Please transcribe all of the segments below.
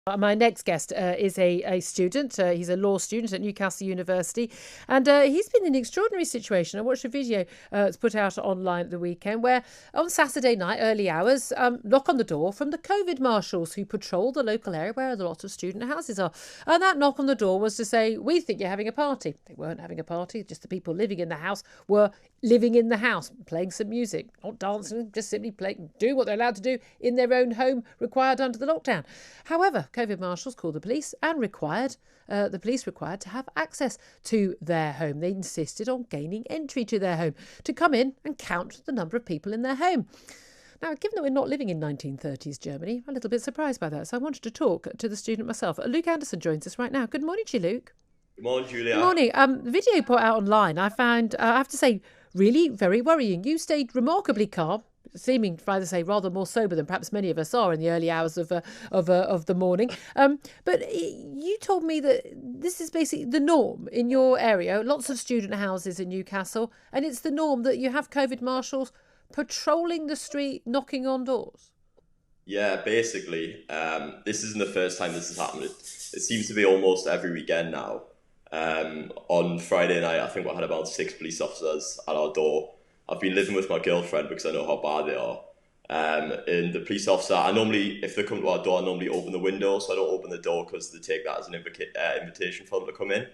My next guest is a student. He's a law student at Newcastle University, and he's been in an extraordinary situation. I watched a video it's put out online at the weekend where on Saturday night, early hours, knock on the door from the COVID marshals who patrol the local area where a lot of student houses are. And that knock on the door was to say, we think you're having a party. They weren't having a party, just the people living in the house were living in the house, playing some music, not dancing, just simply doing what they're allowed to do in their own home, required under the lockdown. However, COVID marshals called the police and required to have access to their home. They insisted on gaining entry to their home to come in and count the number of people in their home. Now, given that we're not living in 1930s Germany, I'm a little bit surprised by that. So I wanted to talk to the student myself. Luke Anderson joins us right now. Good morning to you, Luke. Good morning, Julia. Good morning. The video put out online, I found, I have to say, really very worrying. You stayed remarkably calm, seeming, to say, rather more sober than perhaps many of us are in the early hours of the morning. But you told me that this is basically the norm in your area. Lots of student houses in Newcastle, and it's the norm that you have COVID marshals patrolling the street, knocking on doors. Yeah, basically, this isn't the first time this has happened. It seems to be almost every weekend now. On Friday night, I think we had about 6 police officers at our door. I've been living with my girlfriend because I know how bad they are. And the police officer, if they come to our door, I normally open the window, so I don't open the door because they take that as an invitation for them to come in.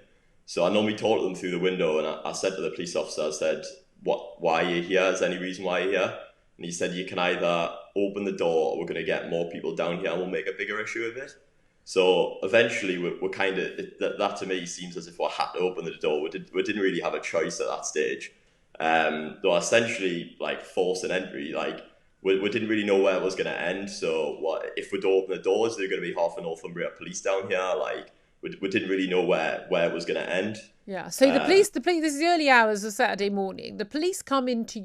So I normally talk to them through the window, and I said to the police officer, I said, why are you here? Is there any reason why you're here? And he said, you can either open the door or we're going to get more people down here and we'll make a bigger issue of it. So eventually we're kind of, that to me seems as if we had to open the door. We didn't really have a choice at that stage. Though essentially like forcing entry, like we didn't really know where it was going to end. So if we don't open the doors, there going to be half the Northumbria police down here. Like we didn't really know where it was going to end. Yeah. So the police. This is the early hours of Saturday morning. The police come into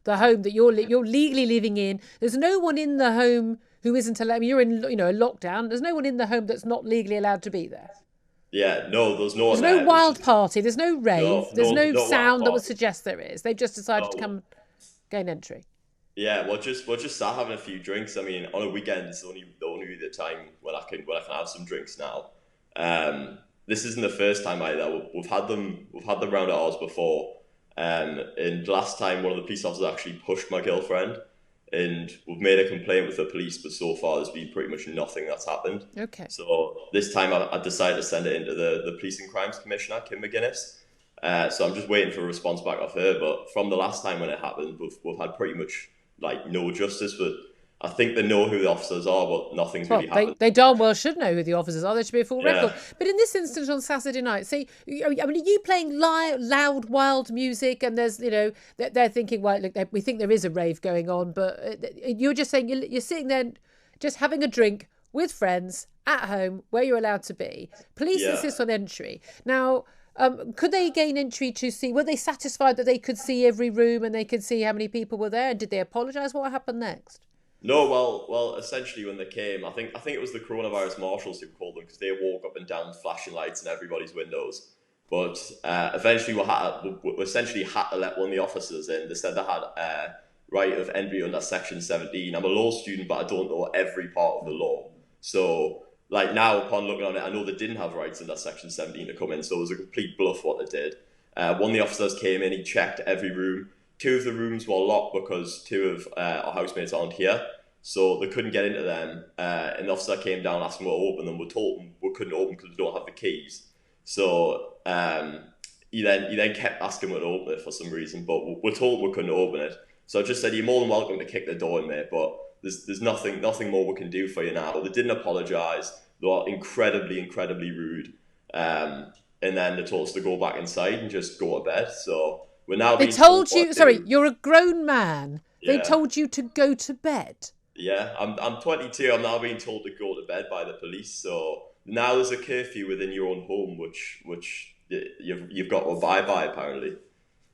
the home that you're legally living in. There's no one in the home who isn't allowed. I mean, you're in a lockdown. There's no one in the home that's not legally allowed to be there. Yeah, no, there's no one. There's no wild party. There's no rave. There's no sound that would suggest there is. They've just decided to come gain entry. Yeah, we'll just start having a few drinks. I mean, on a weekend, it's the only time when I can have some drinks now. This isn't the first time either. We've had them round at ours before. And last time, one of the police officers actually pushed my girlfriend. And we've made a complaint with the police, but so far there's been pretty much nothing that's happened. Okay. So this time I decided to send it into the Police and Crimes Commissioner, Kim McGuinness. So I'm just waiting for a response back off her. But from the last time when it happened, we've had pretty much like no justice. But I think they know who the officers are, but nothing's really happened. They darn well should know who the officers are. There should be a full record. But in this instance on Saturday night, see, I mean, are you playing loud, wild music? And there's, they're thinking, well, look, we think there is a rave going on, but you're just saying you're sitting there just having a drink with friends at home where you're allowed to be. Police insist on entry. Now, could they gain entry to see, were they satisfied that they could see every room and they could see how many people were there? And did they apologise? What happened next? No, well, essentially when they came, I think it was the coronavirus marshals who called them because they walk up and down flashing lights in everybody's windows. But eventually we essentially had to let one of the officers in. They said they had right of entry under Section 17. I'm a law student, but I don't know every part of the law. So like now, upon looking on it, I know they didn't have rights under Section 17 to come in. So it was a complete bluff what they did. One of the officers came in, he checked every room. 2 of the rooms were locked because 2 of our housemates aren't here, so they couldn't get into them. An officer came down asking what to open them. We told them we couldn't open because we don't have the keys. So he then kept asking what to open it for some reason, but we're told we couldn't open it. So I just said, you're more than welcome to kick the door in, mate, but there's nothing more we can do for you now. But they didn't apologise. They were incredibly rude. And then they told us to go back inside and just go to bed. So we're now they told you, sorry, you're a grown man. Yeah. They told you to go to bed. Yeah, I'm 22. I'm now being told to go to bed by the police. So now there's a curfew within your own home, which you've got to abide by apparently.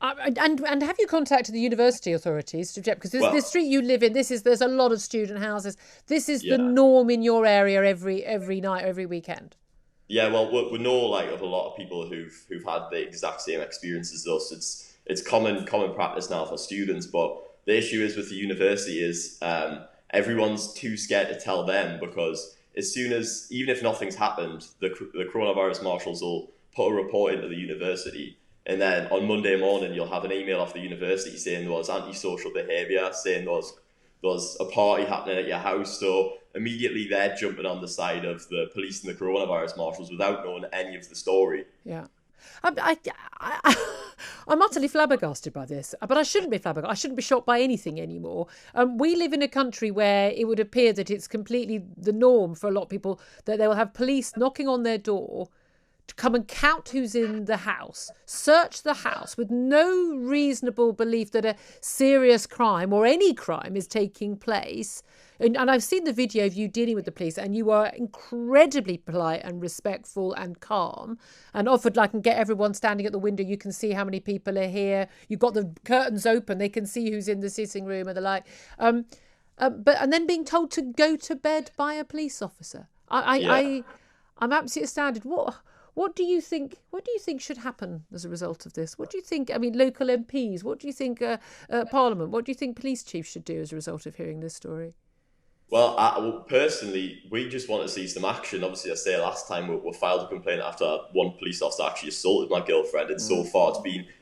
And have you contacted the university authorities to object? Because the street you live in, there's a lot of student houses. This is the norm in your area every night, every weekend. Yeah, well, we know like of a lot of people who've had the exact same experience as us. It's common practice now for students, but the issue is with the university is everyone's too scared to tell them because as soon as, even if nothing's happened, the coronavirus marshals will put a report into the university. And then on Monday morning, you'll have an email off the university saying there was antisocial behaviour, saying there was a party happening at your house. So immediately they're jumping on the side of the police and the coronavirus marshals without knowing any of the story. Yeah. I'm utterly flabbergasted by this, but I shouldn't be flabbergasted. I shouldn't be shocked by anything anymore. We live in a country where it would appear that it's completely the norm for a lot of people that they will have police knocking on their door to come and count who's in the house, search the house with no reasonable belief that a serious crime or any crime is taking place. And I've seen the video of you dealing with the police, and you are incredibly polite and respectful and calm, and offered, like, and get everyone standing at the window. You can see how many people are here. You've got the curtains open. They can see who's in the sitting room and the like. And then being told to go to bed by a police officer. I'm absolutely astounded. What do you think? What do you think should happen as a result of this? What do you think? I mean, local MPs. What do you think? Parliament. What do you think police chiefs should do as a result of hearing this story? Well, personally, we just want to see some action. Obviously, I say last time we filed a complaint after one police officer actually assaulted my girlfriend, and so far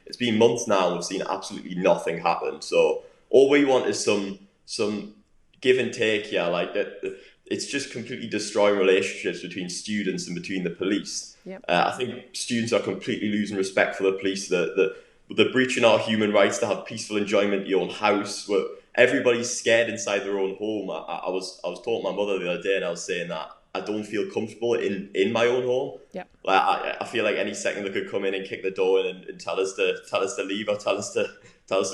it's been months now, and we've seen absolutely nothing happen. So all we want is some give and take here. Like that, it's just completely destroying relationships between students and between the police. Yep. I think students are completely losing respect for the police. They're breaching our human rights to have peaceful enjoyment in your own house. Everybody's scared inside their own home. I was talking to my mother the other day, and I was saying that I don't feel comfortable in my own home. Yeah. Like I feel like any second they could come in and kick the door in and tell us to leave, or tell us to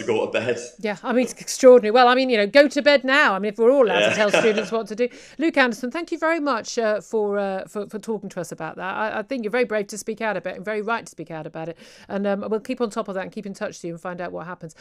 go to bed. Yeah, I mean, it's extraordinary. Well, I mean, go to bed now. I mean, if we're all allowed to tell students what to do. Luke Anderson, thank you very much for talking to us about that. I think you're very brave to speak out about it and very right to speak out about it. And we'll keep on top of that and keep in touch with you and find out what happens.